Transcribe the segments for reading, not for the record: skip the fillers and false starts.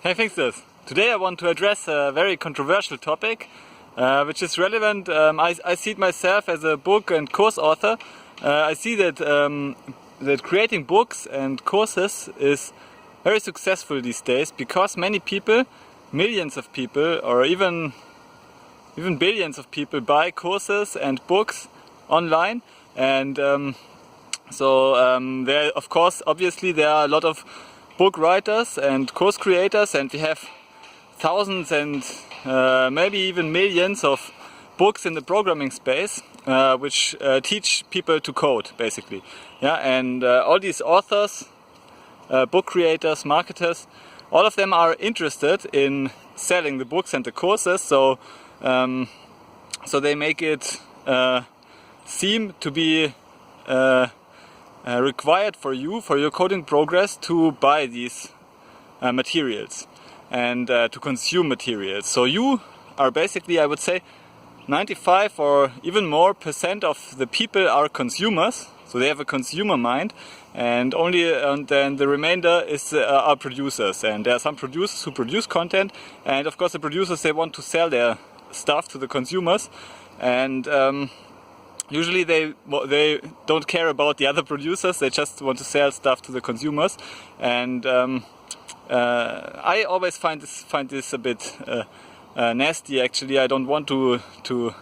Hey, Fixers! Today I want to address a very controversial topic, which is relevant. I see it myself as a book and course author. I see that that creating books and courses is very successful these days because many people, millions of people, or even billions of people buy courses and books online, and there, of course, obviously there are a lot of book writers and course creators, and we have thousands and maybe even millions of books in the programming space which teach people to code, basically. Yeah, and all these authors, book creators, marketers, all of them are interested in selling the books and the courses, so they make it seem to be required for you, for your coding progress, to buy these materials and to consume materials. So you are basically, I would say, 95 or even more % of the people are consumers. So they have a consumer mind, and then the remainder are producers. And there are some producers who produce content, and of course the producers, they want to sell their stuff to the consumers, and usually they don't care about the other producers. They just want to sell stuff to the consumers, and I always find this a bit nasty. Actually, I don't want to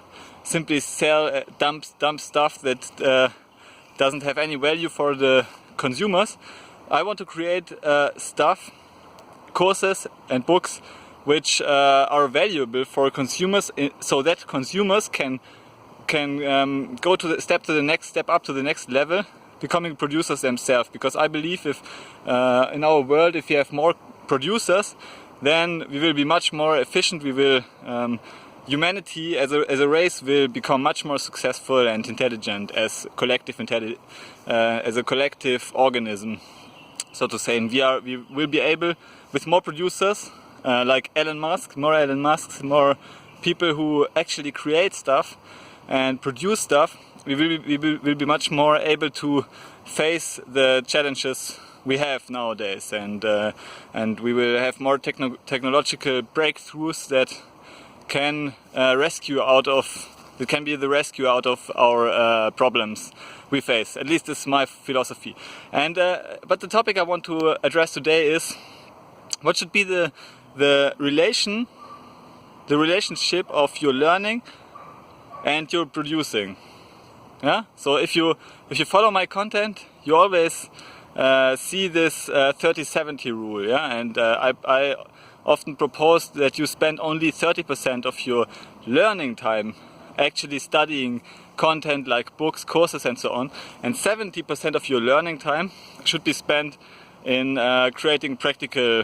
simply sell dump stuff that doesn't have any value for the consumers. I want to create stuff, courses and books which are valuable for consumers, so that consumers can go to the next step up to the next level, becoming producers themselves. Because I believe if in our world, if you have more producers, then we will be much more efficient. We will humanity as a race will become much more successful and intelligent as a collective organism, so to say. And we will be able, with more producers like more people who actually create stuff and produce stuff, we will be much more able to face the challenges we have nowadays, and we will have more technological breakthroughs that can be the rescue out of our problems we face. At least this is my philosophy. And but the topic I want to address today is what should be the relationship of your learning and your producing. Yeah. So if you follow my content, you always see this 30-70 rule. Yeah, and I often propose that you spend only 30% of your learning time actually studying content like books, courses, and so on, and 70% of your learning time should be spent in creating practical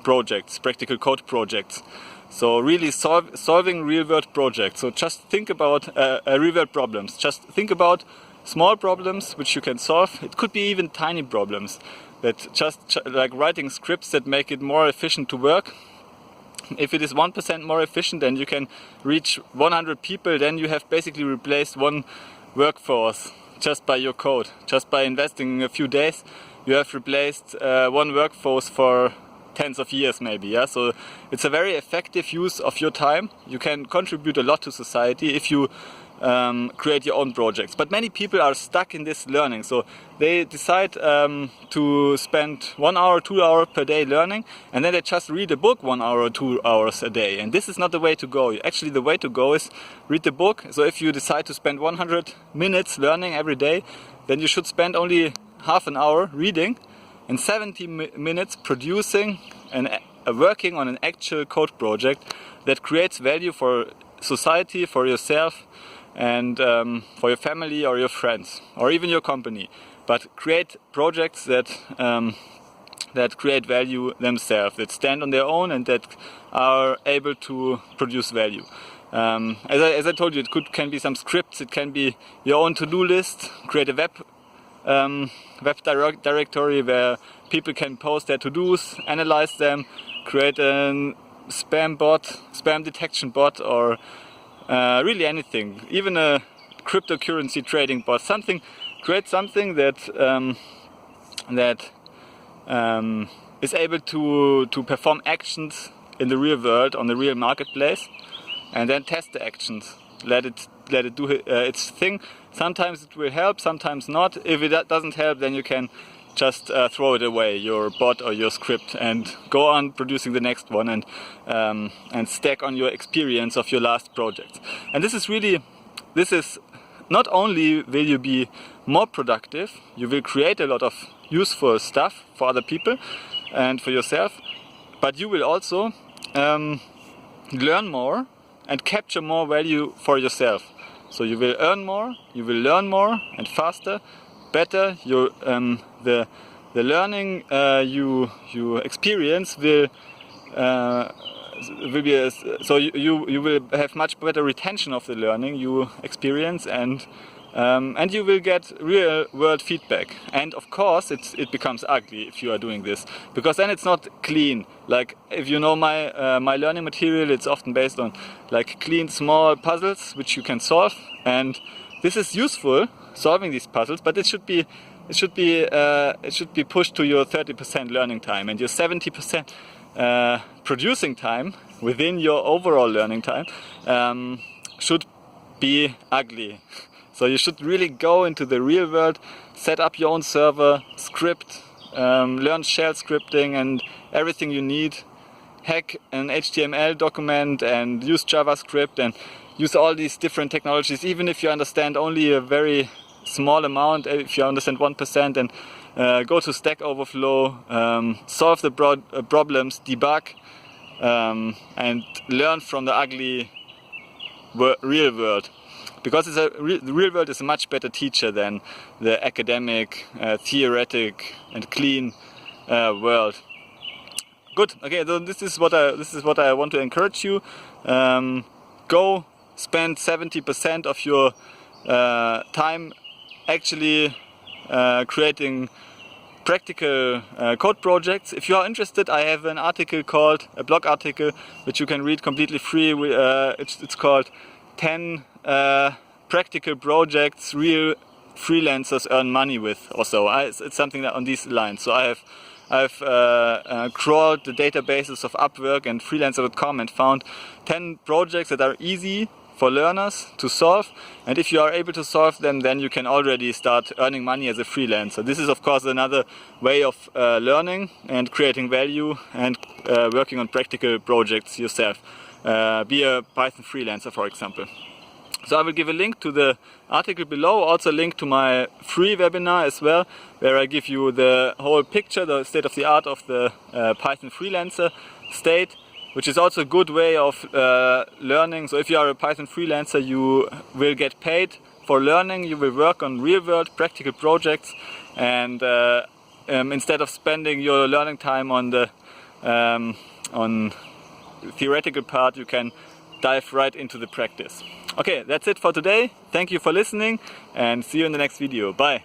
projects, practical code projects. So really solving real-world projects. So just think about real-world problems. Just think about small problems which you can solve. It could be even tiny problems, that just like writing scripts that make it more efficient to work. If it is 1% more efficient and you can reach 100 people, then you have basically replaced one workforce just by your code. Just by investing a few days, you have replaced one workforce for tens of years maybe. Yeah, so it's a very effective use of your time. You can contribute a lot to society if you create your own projects. But many people are stuck in this learning, so they decide to spend 1 hour, 2 hours per day learning, and then they just read a book 1 hour or 2 hours a day. And this is not the way to go. Actually, the way to go is read the book. So if you decide to spend 100 minutes learning every day, then you should spend only half an hour reading and 70 minutes producing and working on an actual code project that creates value for society, for yourself, and for your family or your friends or even your company. But create projects that create value themselves, that stand on their own and that are able to produce value. As I told you, it can be some scripts, it can be your own to-do list. Create a web directory where people can post their to-dos, analyze them, create a spam detection bot, or really anything, even a cryptocurrency trading bot. Create something that is able to perform actions in the real world on the real marketplace, and then test the actions. Let it do its thing. Sometimes it will help, sometimes not. If it doesn't help, then you can just throw it away, your bot or your script, and go on producing the next one, and stack on your experience of your last project. And this is not only will you be more productive, you will create a lot of useful stuff for other people and for yourself, but you will also learn more and capture more value for yourself. So you will earn more, you will learn more and faster, better. The learning you experience will be so you will have much better retention of the learning you experience, and you will get real world feedback. And of course it becomes ugly if you are doing this, because then it's not clean. Like, if you know my learning material, it's often based on like clean small puzzles which you can solve, and this is useful, solving these puzzles, but it should be pushed to your 30% learning time, and your 70% producing time within your overall learning time should be ugly. So you should really go into the real world, set up your own server, script, learn shell scripting and everything you need, hack an HTML document and use JavaScript and use all these different technologies, even if you understand only a very small amount. If you understand 1%, and go to Stack Overflow, solve the problems, debug, and learn from the ugly real world. Because the real world is a much better teacher than the academic, theoretic and clean world. Good. Okay, so this is what I want to encourage you. Go spend 70% of your time actually creating practical code projects. If you are interested, I have an article called, a blog article, which you can read completely free. It's called 10 practical projects real freelancers earn money with, or so. It's something that on these lines. So I've crawled the databases of Upwork and freelancer.com and found 10 projects that are easy for learners to solve, and if you are able to solve them, then you can already start earning money as a freelancer. This is of course another way of learning and creating value and working on practical projects yourself. Be a Python freelancer, for example. So I will give a link to the article below, also a link to my free webinar as well, where I give you the whole picture, the state of the art of the Python freelancer state, which is also a good way of learning. So if you are a Python freelancer, you will get paid for learning, you will work on real world practical projects, and instead of spending your learning time on the on theoretical part, you can dive right into the practice. Okay, that's it for today. Thank you for listening, and see you in the next video. Bye.